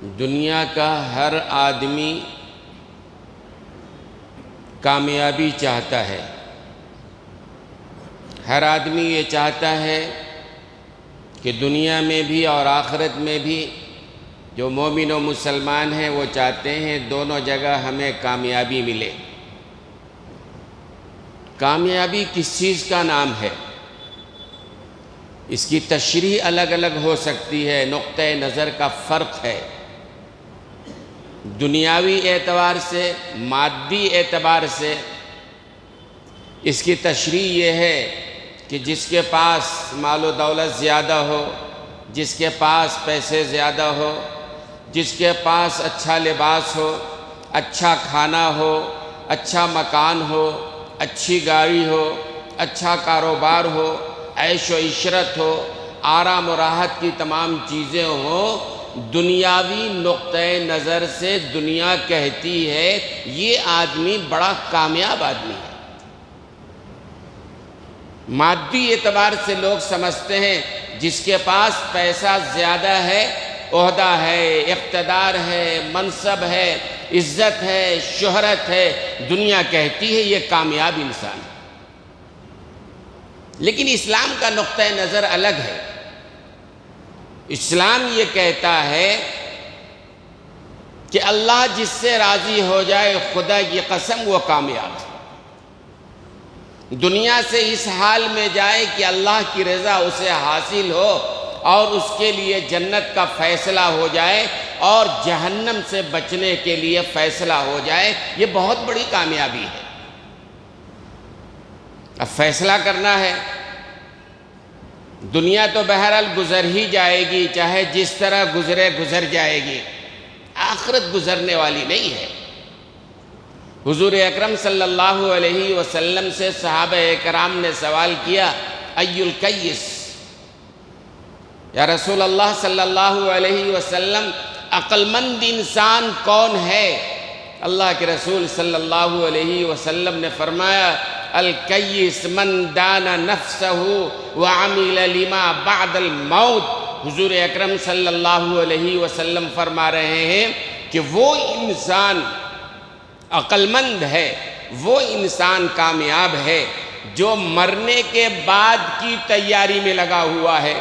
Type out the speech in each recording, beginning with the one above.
دنیا کا ہر آدمی کامیابی چاہتا ہے۔ ہر آدمی یہ چاہتا ہے کہ دنیا میں بھی اور آخرت میں بھی جو مومن و مسلمان ہیں وہ چاہتے ہیں دونوں جگہ ہمیں کامیابی ملے۔ کامیابی کس چیز کا نام ہے؟ اس کی تشریح الگ الگ ہو سکتی ہے، نقطۂ نظر کا فرق ہے۔ دنیاوی اعتبار سے، مادی اعتبار سے اس کی تشریح یہ ہے کہ جس کے پاس مال و دولت زیادہ ہو، جس کے پاس پیسے زیادہ ہو، جس کے پاس اچھا لباس ہو، اچھا کھانا ہو، اچھا مکان ہو، اچھی گاڑی ہو، اچھا کاروبار ہو، عیش و عشرت ہو، آرام و راحت کی تمام چیزیں ہوں، دنیاوی نقطۂ نظر سے دنیا کہتی ہے یہ آدمی بڑا کامیاب آدمی ہے۔ مادی اعتبار سے لوگ سمجھتے ہیں جس کے پاس پیسہ زیادہ ہے، عہدہ ہے، اقتدار ہے، منصب ہے، عزت ہے، شہرت ہے، دنیا کہتی ہے یہ کامیاب انسان ہے۔ لیکن اسلام کا نقطۂ نظر الگ ہے۔ اسلام یہ کہتا ہے کہ اللہ جس سے راضی ہو جائے خدا کی قسم وہ کامیاب ہے۔ دنیا سے اس حال میں جائے کہ اللہ کی رضا اسے حاصل ہو اور اس کے لیے جنت کا فیصلہ ہو جائے اور جہنم سے بچنے کے لیے فیصلہ ہو جائے، یہ بہت بڑی کامیابی ہے۔ اب فیصلہ کرنا ہے۔ دنیا تو بہرحال گزر ہی جائے گی، چاہے جس طرح گزرے گزر جائے گی، آخرت گزرنے والی نہیں ہے۔ حضور اکرم صلی اللہ علیہ وسلم سے صحابہ اکرام نے سوال کیا، ای الکیس، یا رسول اللہ صلی اللہ علیہ وسلم عقل مند انسان کون ہے؟ اللہ کے رسول صلی اللہ علیہ وسلم نے فرمایا، الکیس من دان نفسہ وعمل لما بعد الموت۔ حضور اکرم صلی اللہ علیہ وسلم فرما رہے ہیں کہ وہ انسان عقل مند ہے، وہ انسان کامیاب ہے جو مرنے کے بعد کی تیاری میں لگا ہوا ہے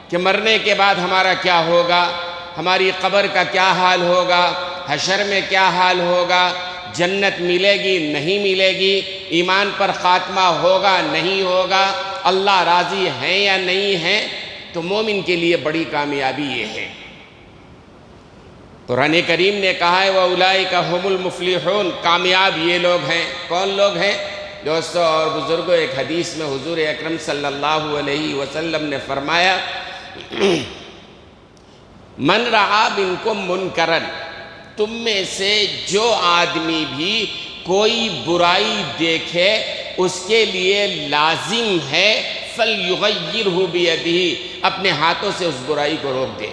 کہ مرنے کے بعد ہمارا کیا ہوگا، ہماری قبر کا کیا حال ہوگا، حشر میں کیا حال ہوگا، جنت ملے گی نہیں ملے گی، ایمان پر خاتمہ ہوگا نہیں ہوگا، اللہ راضی ہیں یا نہیں ہیں۔ تو مومن کے لیے بڑی کامیابی یہ ہے۔ قرآن کریم نے کہا ہے وَأُولَئِكَ هُمُ الْمُفْلِحُونَ، کامیاب یہ لوگ ہیں۔ کون لوگ ہیں؟ دوستو اور بزرگوں، ایک حدیث میں حضور اکرم صلی اللہ علیہ وسلم نے فرمایا، من رعا منکم منکرن، تم میں سے جو آدمی بھی کوئی برائی دیکھے اس کے لیے لازم ہے فَلْيُغَيِّرْهُ بِيَدِهِ، اپنے ہاتھوں سے اس برائی کو روک دے۔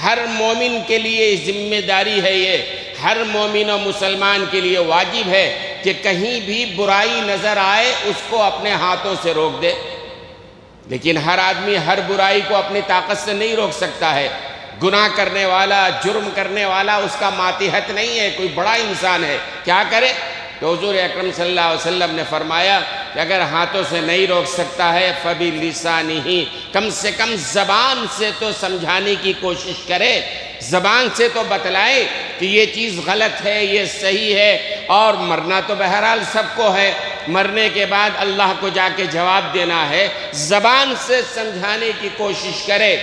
ہر مومن کے لیے ذمہ داری ہے، یہ ہر مومن و مسلمان کے لیے واجب ہے کہ کہیں بھی برائی نظر آئے اس کو اپنے ہاتھوں سے روک دے۔ لیکن ہر آدمی ہر برائی کو اپنی طاقت سے نہیں روک سکتا ہے۔ گناہ کرنے والا، جرم کرنے والا اس کا ماتحت نہیں ہے، کوئی بڑا انسان ہے، کیا کرے؟ تو حضور اکرم صلی اللہ علیہ وسلم نے فرمایا کہ اگر ہاتھوں سے نہیں روک سکتا ہے فَبِلِسَانِهِ، کم سے کم زبان سے تو سمجھانے کی کوشش کرے، زبان سے تو بتلائے کہ یہ چیز غلط ہے، یہ صحیح ہے، اور مرنا تو بہرحال سب کو ہے، مرنے کے بعد اللہ کو جا کے جواب دینا ہے، زبان سے سمجھانے کی کوشش کرے۔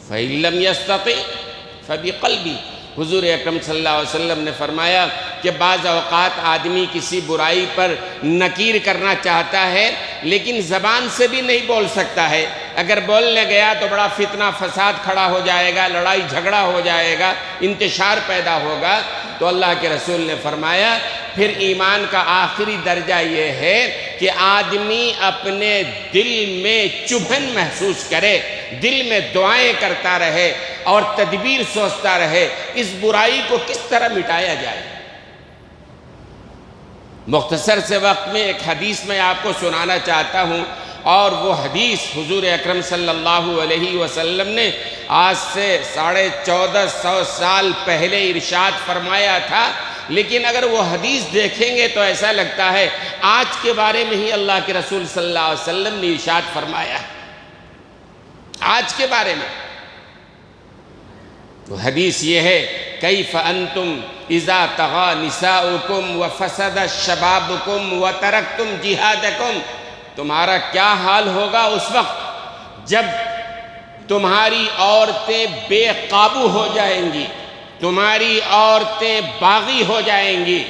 فَإِن لَّمْ يَسْتَطِعْ فَبِقَلْبِهِ، حضور اکرم صلی اللہ علیہ وسلم نے فرمایا کہ بعض اوقات آدمی کسی برائی پر نکیر کرنا چاہتا ہے لیکن زبان سے بھی نہیں بول سکتا ہے۔ اگر بولنے گیا تو بڑا فتنہ فساد کھڑا ہو جائے گا، لڑائی جھگڑا ہو جائے گا، انتشار پیدا ہوگا۔ تو اللہ کے رسول نے فرمایا پھر ایمان کا آخری درجہ یہ ہے کہ آدمی اپنے دل میں چبھن محسوس کرے، دل میں دعائیں کرتا رہے اور تدبیر سوچتا رہے اس برائی کو کس طرح مٹایا جائے۔ مختصر سے وقت میں ایک حدیث میں آپ کو سنانا چاہتا ہوں۔ اور وہ حدیث حضور اکرم صلی اللہ علیہ وسلم نے آج سے 1450 سال پہلے ارشاد فرمایا تھا، لیکن اگر وہ حدیث دیکھیں گے تو ایسا لگتا ہے آج کے بارے میں ہی اللہ کے رسول صلی اللہ علیہ وسلم نے ارشاد فرمایا ہے، آج کے بارے میں۔ تو حدیث یہ ہے، کیف انتم اذا طغى نساؤکم وفسد شبابکم وترکتم جہادکم، تمہارا کیا حال ہوگا اس وقت جب تمہاری عورتیں بے قابو ہو جائیں گی، تمہاری عورتیں باغی ہو جائیں گی،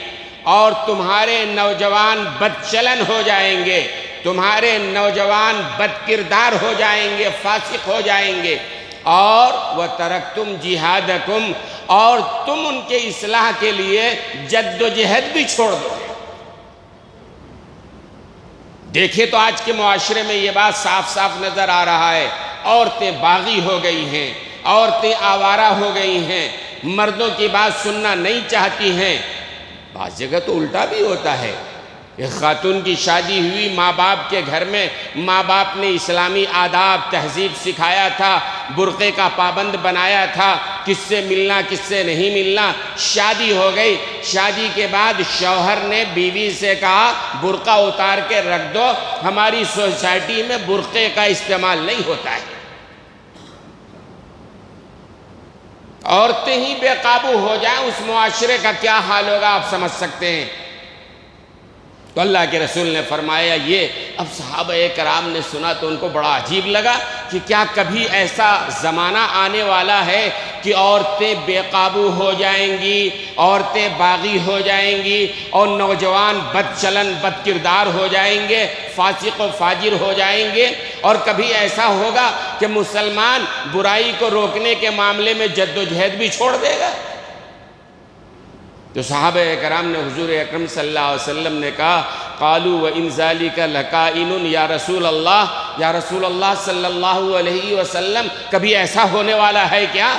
اور تمہارے نوجوان بدچلن ہو جائیں گے، تمہارے نوجوان بد کردار ہو جائیں گے، فاسق ہو جائیں گے، اور وَتَرَكْتُمْ جِهَادَكُمْ، اور تم ان کے اصلاح کے لیے جد و جہد بھی چھوڑ دو گے۔ دیکھیں تو آج کے معاشرے میں یہ بات صاف صاف نظر آ رہا ہے، عورتیں باغی ہو گئی ہیں، عورتیں آوارہ ہو گئی ہیں، مردوں کی بات سننا نہیں چاہتی ہیں۔ بعض جگہ تو الٹا بھی ہوتا ہے، ایک خاتون کی شادی ہوئی ماں باپ کے گھر میں، ماں باپ نے اسلامی آداب تہذیب سکھایا تھا، برقعے کا پابند بنایا تھا، کس سے ملنا کس سے نہیں ملنا، شادی ہو گئی، شادی کے بعد شوہر نے بیوی سے کہا برقع اتار کے رکھ دو، ہماری سوسائٹی میں برقعے کا استعمال نہیں ہوتا ہے۔ عورتیں ہی بے قابو ہو جائیں، اس معاشرے کا کیا حال ہوگا آپ سمجھ سکتے ہیں۔ تو اللہ کے رسول نے فرمایا یہ، اب صحابہ کرام نے سنا تو ان کو بڑا عجیب لگا کہ کیا کبھی ایسا زمانہ آنے والا ہے کہ عورتیں بے قابو ہو جائیں گی، عورتیں باغی ہو جائیں گی، اور نوجوان بد چلن بد کردار ہو جائیں گے، فاسق و فاجر ہو جائیں گے، اور کبھی ایسا ہوگا کہ مسلمان برائی کو روکنے کے معاملے میں جد و جہد بھی چھوڑ دے گا۔ تو صحابہ کرام نے حضور اکرم صلی اللہ علیہ وسلم نے کہا قالوا وَإِن ذَلِكَ لَكَائِنٌ یا رسول اللہ صلی اللہ علیہ وسلم، کبھی ایسا ہونے والا ہے کیا؟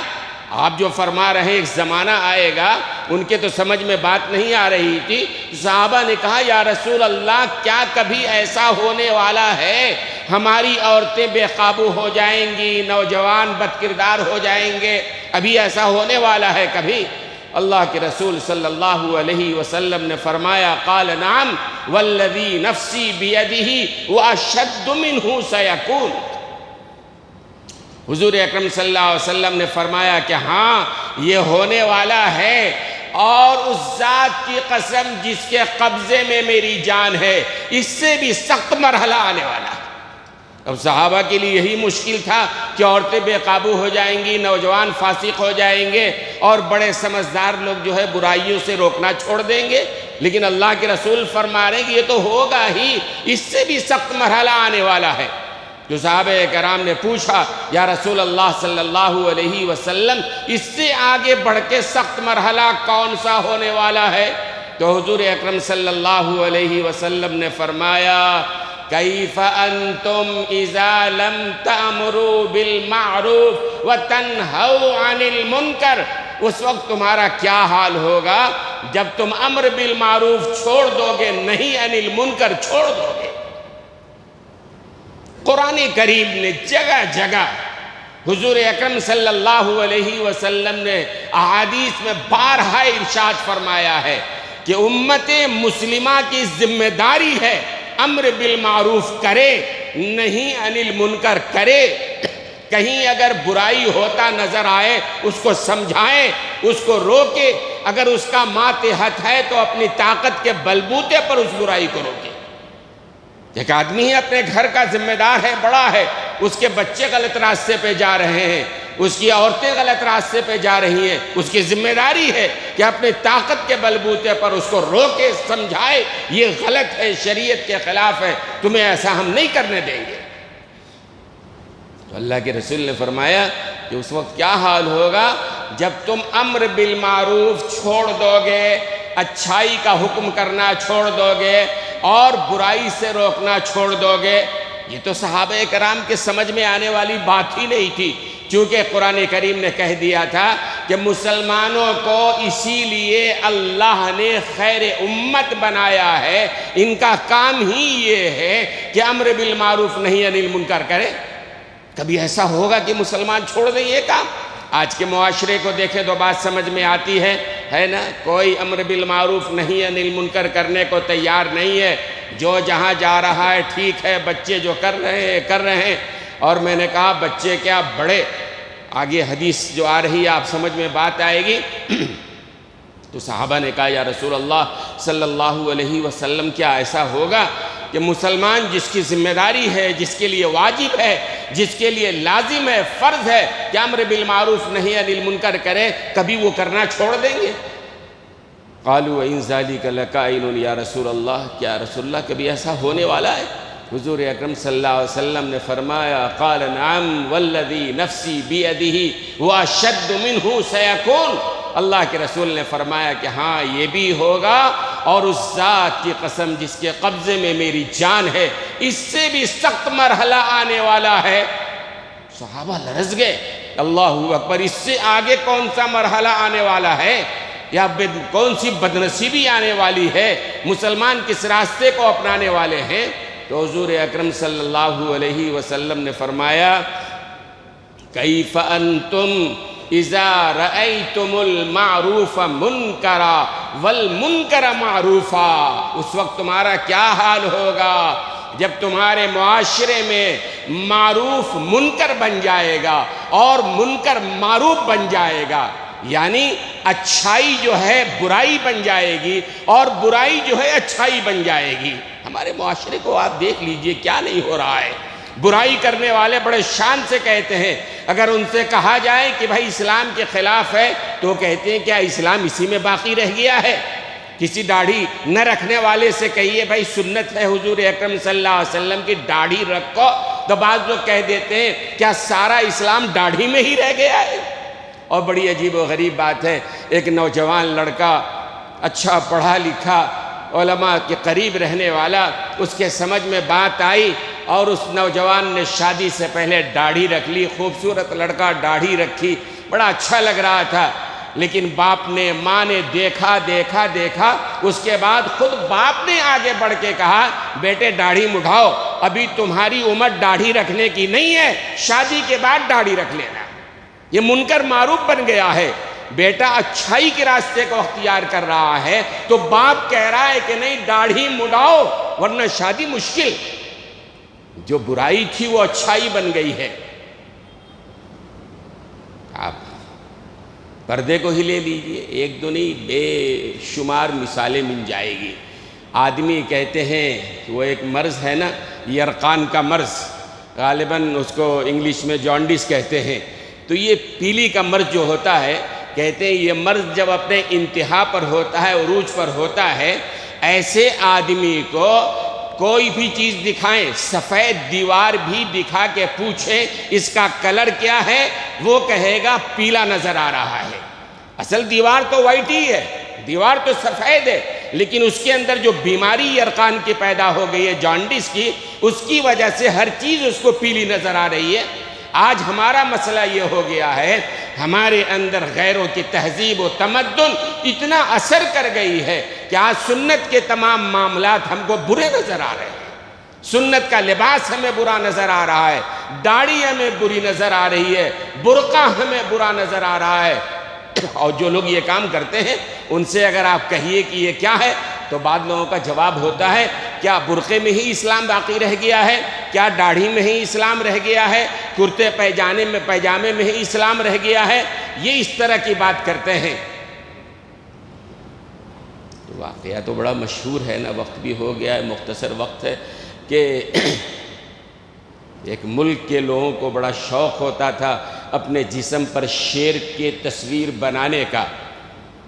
آپ جو فرما رہے ہیں ایک زمانہ آئے گا، ان کے تو سمجھ میں بات نہیں آ رہی تھی۔ صحابہ نے کہا یا رسول اللہ کیا کبھی ایسا ہونے والا ہے ہماری عورتیں بے قابو ہو جائیں گی، نوجوان بد کردار ہو جائیں گے، ابھی ایسا ہونے والا ہے کبھی؟ اللہ کے رسول صلی اللہ علیہ وسلم نے فرمایا قال نعم والذی نفسی بیدہ واشد منہ سیکون، حضور اکرم صلی اللہ علیہ وسلم نے فرمایا کہ ہاں یہ ہونے والا ہے، اور اس ذات کی قسم جس کے قبضے میں میری جان ہے، اس سے بھی سخت مرحلہ آنے والا ہے۔ اب صحابہ کے لیے یہی مشکل تھا کہ عورتیں بے قابو ہو جائیں گی، نوجوان فاسق ہو جائیں گے، اور بڑے سمجھدار لوگ جو ہے برائیوں سے روکنا چھوڑ دیں گے، لیکن اللہ کے رسول فرما رہے ہیں کہ یہ تو ہوگا ہی، اس سے بھی سخت مرحلہ آنے والا ہے۔ جو صحابہ کرام نے پوچھا یا رسول اللہ صلی اللہ علیہ وسلم اس سے آگے بڑھ کے سخت مرحلہ کون سا ہونے والا ہے؟ تو حضور اکرم صلی اللہ علیہ وسلم نے فرمایا کیف انتم اذا لم تأمروا بالمعروف وتنہوا عن المنکر، اس وقت تمہارا کیا حال ہوگا جب تم امر بالمعروف چھوڑ دو گے، نہیں عن المنکر چھوڑ دو گے۔ قرآن کریم نے جگہ جگہ حضور اکرم صلی اللہ علیہ وسلم نے احادیث میں بارہا ارشاد فرمایا ہے کہ امت مسلمہ کی ذمہ داری ہے امر بالمعروف کرے، نہیں عن المنکر کرے۔ کہیں اگر برائی ہوتا نظر آئے اس کو سمجھائیں، اس کو روکے، اگر اس کا ماتحت ہے تو اپنی طاقت کے بلبوتے پر اس برائی کو روکے۔ ایک آدمی اپنے گھر کا ذمہ دار ہے، بڑا ہے، اس کے بچے غلط راستے پہ جا رہے ہیں، اس کی عورتیں غلط راستے پہ جا رہی ہیں، اس کی ذمہ داری ہے کہ اپنی طاقت کے بلبوتے پر اس کو روکے، سمجھائے یہ غلط ہے، شریعت کے خلاف ہے، تمہیں ایسا ہم نہیں کرنے دیں گے۔ تو اللہ کے رسول نے فرمایا کہ اس وقت کیا حال ہوگا جب تم امر بالمعروف چھوڑ دو گے، اچھائی کا حکم کرنا چھوڑ دو گے، اور برائی سے روکنا چھوڑ دو گے۔ یہ تو صحابہ کرام کے سمجھ میں آنے والی بات ہی نہیں تھی، چونکہ قرآن کریم نے کہہ دیا تھا کہ مسلمانوں کو اسی لیے اللہ نے خیر امت بنایا ہے، ان کا کام ہی یہ ہے کہ امر بالمعروف نہی عن المنکر کرے۔ کبھی ایسا ہوگا کہ مسلمان چھوڑ دیں یہ کام؟ آج کے معاشرے کو دیکھیں تو بات سمجھ میں آتی ہے نا؟ کوئی امر بالمعروف نہی عن المنکر کرنے کو تیار نہیں ہے، جو جہاں جا رہا ہے ٹھیک ہے، بچے جو کر رہے ہیں۔ اور میں نے کہا بچے کیا بڑے، آگے حدیث جو آ رہی ہے آپ سمجھ میں بات آئے گی۔ تو صحابہ نے کہا یا رسول اللہ صلی اللہ علیہ وسلم کیا ایسا ہوگا کہ مسلمان جس کی ذمہ داری ہے، جس کے لیے واجب ہے، جس کے لیے لازم ہے، فرض ہے کہ امر بالمعروف نہی عن المنکر کرے، کبھی وہ کرنا چھوڑ دیں گے؟ قالوا وَإِن ذَلِكَ لَكَائِنٌ یا رسول اللہ، کیا رسول اللہ کبھی ایسا ہونے والا ہے؟ حضور اکرم صلی اللہ علیہ وسلم نے فرمایا قال نعم والذی نفسی بیدہ واشد منہ سیکون، اللہ کے رسول نے فرمایا کہ ہاں یہ بھی ہوگا، اور اس ذات کی قسم جس کے قبضے میں میری جان ہے، اس سے بھی سخت مرحلہ آنے والا ہے۔ صحابہ لرز گئے، اللہ اکبر، اس سے آگے کون سا مرحلہ آنے والا ہے، یا کون سی بدنصیبی آنے والی ہے، مسلمان کس راستے کو اپنانے والے ہیں؟ تو حضور اکرم صلی اللہ علیہ وسلم نے فرمایا کیف انتم اذا رأیتم المعروف منکرا والمنکر معروفا، اس وقت تمہارا کیا حال ہوگا جب تمہارے معاشرے میں معروف منکر بن جائے گا اور منکر معروف بن جائے گا، یعنی اچھائی جو ہے برائی بن جائے گی اور برائی جو ہے اچھائی بن جائے گی۔ ہمارے معاشرے کو آپ دیکھ لیجئے کیا نہیں ہو رہا ہے۔ برائی کرنے والے بڑے شان سے کہتے ہیں، اگر ان سے کہا جائے کہ بھائی اسلام کے خلاف ہے تو کہتے ہیں کیا اسلام اسی میں باقی رہ گیا ہے؟ کسی داڑھی نہ رکھنے والے سے کہیے بھائی سنت ہے حضور اکرم صلی اللہ علیہ وسلم کی داڑھی رکھو، تو بعض لوگ کہہ دیتے ہیں کیا سارا اسلام داڑھی میں ہی رہ گیا ہے؟ اور بڑی عجیب و غریب بات ہے، ایک نوجوان لڑکا اچھا پڑھا لکھا علماء کے قریب رہنے والا، اس کے سمجھ میں بات آئی اور اس نوجوان نے شادی سے پہلے داڑھی رکھ لی، خوبصورت لڑکا داڑھی رکھی، بڑا اچھا لگ رہا تھا، لیکن باپ نے ماں نے دیکھا اس کے بعد خود باپ نے آگے بڑھ کے کہا بیٹے داڑھی مڈھاؤ، ابھی تمہاری عمر داڑھی رکھنے کی نہیں ہے، شادی کے بعد داڑھی رکھ لینا۔ یہ منکر معروف بن گیا ہے، بیٹا اچھائی کے راستے کو اختیار کر رہا ہے تو باپ کہہ رہا ہے کہ نہیں داڑھی مڈاؤ ورنہ شادی مشکل۔ جو برائی تھی وہ اچھائی بن گئی ہے۔ آپ پردے کو ہی لے لیجئے، ایک دو نہیں بے شمار مثالیں مل جائے گی۔ آدمی کہتے ہیں وہ ایک مرض ہے نا، یرقان کا مرض، غالباً اس کو انگلش میں جانڈس کہتے ہیں، تو یہ پیلی کا مرض جو ہوتا ہے، کہتے ہیں یہ مرض جب اپنے انتہا پر ہوتا ہے، عروج پر ہوتا ہے، ایسے آدمی کو کوئی بھی چیز دکھائیں، سفید دیوار بھی دکھا کے پوچھیں اس کا کلر کیا ہے، وہ کہے گا پیلا نظر آ رہا ہے۔ اصل دیوار تو وائٹ ہی ہے، دیوار تو سفید ہے، لیکن اس کے اندر جو بیماری یرقان کی پیدا ہو گئی ہے جانڈس کی، اس کی وجہ سے ہر چیز اس کو پیلی نظر آ رہی ہے۔ آج ہمارا مسئلہ یہ ہو گیا ہے، ہمارے اندر غیروں کی تہذیب و تمدن اتنا اثر کر گئی ہے کہ آج سنت کے تمام معاملات ہم کو برے نظر آ رہے ہیں۔ سنت کا لباس ہمیں برا نظر آ رہا ہے، داڑھی ہمیں بری نظر آ رہی ہے، برقع ہمیں برا نظر آ رہا ہے۔ اور جو لوگ یہ کام کرتے ہیں ان سے اگر آپ کہیے کہ یہ کیا ہے تو بعض لوگوں کا جواب ہوتا ہے کیا برقعے میں ہی اسلام باقی رہ گیا ہے، کیا داڑھی میں ہی اسلام رہ گیا ہے، کرتے پیجامے میں ہی اسلام رہ گیا ہے، یہ اس طرح کی بات کرتے ہیں۔ تو واقعہ تو بڑا مشہور ہے نا، وقت بھی ہو گیا ہے، مختصر وقت ہے، کہ ایک ملک کے لوگوں کو بڑا شوق ہوتا تھا اپنے جسم پر شیر کی تصویر بنانے کا۔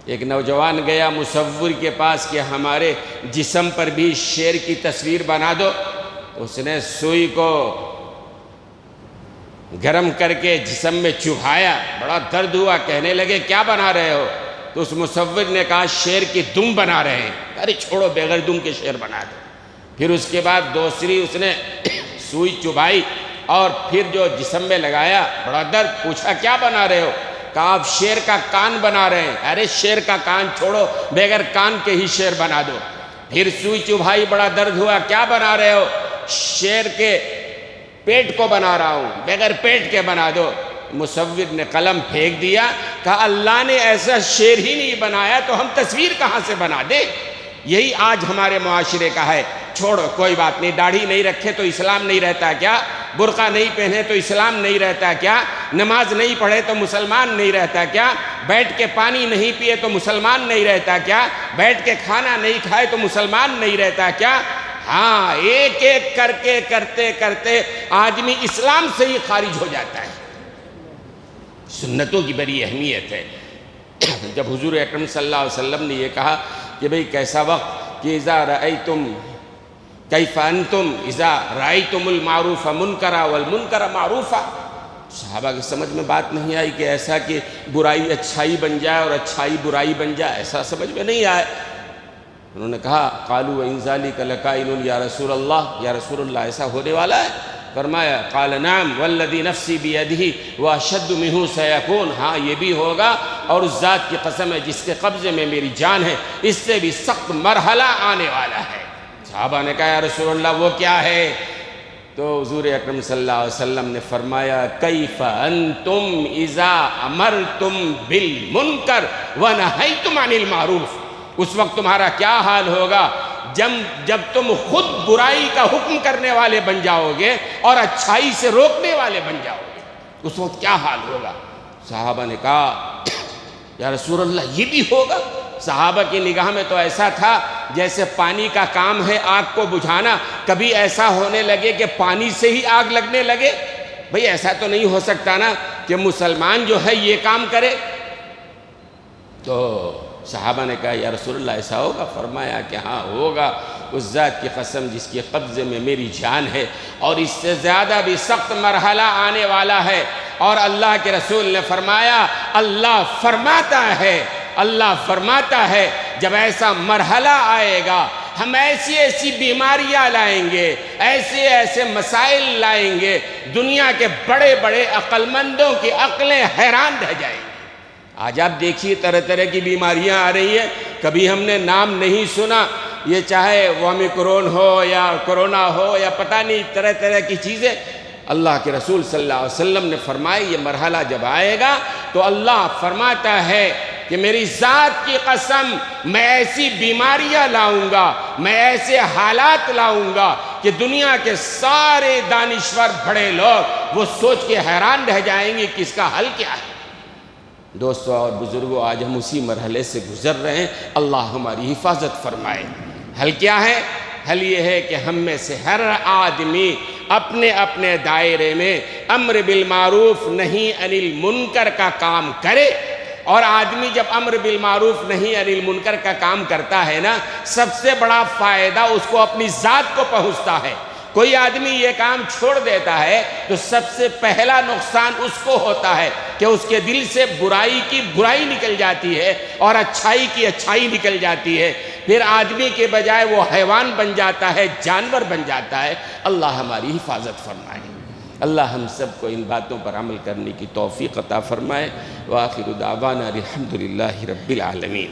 ایک نوجوان گیا مصور کے پاس کہ ہمارے جسم پر بھی شیر کی تصویر بنا دو، اس نے سوئی کو گرم کر کے جسم میں چبھایا، بڑا درد ہوا، کہنے لگے کیا بنا رہے ہو؟ تو اس مصور نے کہا شیر کی دم بنا رہے ہیں۔ ارے چھوڑو، بغیر دم کے شیر بنا دو۔ پھر اس کے بعد دوسری اس نے سوئی چبھائی اور پھر جو جسم میں لگایا، بڑا درد، پوچھا کیا بنا رہے ہو؟ کہا آپ شیر کا کان بنا رہے ہیں. ارے شیر کا کان چھوڑو، بغیر کان کے ہی شیر بنا دو. پھر سوئی چبھائی، بڑا درد ہوا، کیا بنا رہے ہو؟ شیر کے پیٹ کو بنا رہا ہوں. بغیر پیٹ کے بنا دو. مصور نے قلم پھینک دیا، کہا اللہ نے ایسا شیر ہی نہیں بنایا تو ہم تصویر کہاں سے بنا دیں؟ یہی آج ہمارے معاشرے کا ہے. چھوڑو کوئی بات نہیں، داڑھی نہیں رکھے تو اسلام نہیں رہتا کیا؟ برقع نہیں پہنے تو اسلام نہیں رہتا کیا؟ نماز نہیں پڑھے تو مسلمان نہیں رہتا کیا؟ بیٹھ کے پانی نہیں پیے تو مسلمان نہیں رہتا کیا؟ بیٹھ کے کھانا نہیں کھائے تو مسلمان نہیں رہتا کیا؟ ہاں، ایک ایک کر کے کرتے کرتے آدمی اسلام سے ہی خارج ہو جاتا ہے. سنتوں کی بڑی اہمیت ہے. جب حضور اکرم صلی اللہ علیہ وسلم نے یہ کہا کہ بھئی کیسا وقت کہ اذا رأیتم کیف انتم اذا رأیتم المعروف منکرا والمنکر معروفا، صحابہ کی سمجھ میں بات نہیں آئی کہ ایسا کہ برائی اچھائی بن جائے اور اچھائی برائی بن جائے، ایسا سمجھ میں نہیں آئے. انہوں نے کہا قالوا وإن ذلك لكائن یا رسول اللہ، یا رسول اللہ ایسا ہونے والا ہے؟ فرمایا قال نعم والذی نفسی بیدہ واشد منہ سیکون، ہاں یہ بھی ہوگا، اور اس ذات کی قسم ہے جس کے قبضے میں میری جان ہے، اس سے بھی سخت مرحلہ آنے والا ہے. صحابہ نے کہا یا رسول اللہ وہ کیا ہے؟ تو حضور اکرم صلی اللہ علیہ وسلم نے فرمایا کیف انتم اذا امرتم بالمنکر ونہیتم عن المعروف، اس وقت تمہارا کیا حال ہوگا جب تم خود برائی کا حکم کرنے والے بن جاؤ گے اور اچھائی سے روکنے والے بن جاؤ گے، اس وقت کیا حال ہوگا؟ صحابہ نے کہا یا رسول اللہ یہ بھی ہوگا؟ صحابہ کی نگاہ میں تو ایسا تھا جیسے پانی کا کام ہے آگ کو بجھانا، کبھی ایسا ہونے لگے کہ پانی سے ہی آگ لگنے لگے. بھئی ایسا تو نہیں ہو سکتا نا کہ مسلمان جو ہے یہ کام کرے. تو صحابہ نے کہا یا رسول اللہ ایسا ہوگا؟ فرمایا کہ ہاں ہوگا، اس ذات کی قسم جس کے قبضے میں میری جان ہے، اور اس سے زیادہ بھی سخت مرحلہ آنے والا ہے. اور اللہ کے رسول نے فرمایا اللہ فرماتا ہے جب ایسا مرحلہ آئے گا ہم ایسی ایسی بیماریاں لائیں گے، ایسے ایسے مسائل لائیں گے، دنیا کے بڑے بڑے عقل مندوں کی عقلیں حیران رہ جائیں گی. آج آپ دیکھیے طرح طرح کی بیماریاں آ رہی ہیں، کبھی ہم نے نام نہیں سنا، یہ چاہے اومیکرون ہو یا کرونا ہو یا پتہ نہیں طرح طرح کی چیزیں. اللہ کے رسول صلی اللہ علیہ وسلم نے فرمایا یہ مرحلہ جب آئے گا تو اللہ فرماتا ہے کہ میری ذات کی قسم میں ایسی بیماریاں لاؤں گا، میں ایسے حالات لاؤں گا کہ دنیا کے سارے دانشور بڑے لوگ وہ سوچ کے حیران رہ جائیں گے کہ اس کا حل کیا ہے. دوستو اور بزرگوں، آج ہم اسی مرحلے سے گزر رہے ہیں، اللہ ہماری حفاظت فرمائے. حل کیا ہے؟ حل یہ ہے کہ ہم میں سے ہر آدمی اپنے اپنے دائرے میں امر بالمعروف نہی عن المنکر کا کام کرے. اور آدمی جب امر بالمعروف نہی عن المنکر کا کام کرتا ہے نا، سب سے بڑا فائدہ اس کو اپنی ذات کو پہنچتا ہے. کوئی آدمی یہ کام چھوڑ دیتا ہے تو سب سے پہلا نقصان اس کو ہوتا ہے کہ اس کے دل سے برائی کی برائی نکل جاتی ہے اور اچھائی کی اچھائی نکل جاتی ہے. پھر آدمی کے بجائے وہ حیوان بن جاتا ہے، جانور بن جاتا ہے. اللہ ہماری حفاظت فرمائے. اللہ ہم سب کو ان باتوں پر عمل کرنے کی توفیق عطا فرمائے. وآخر دعوانا الحمدللہ رب العالمین.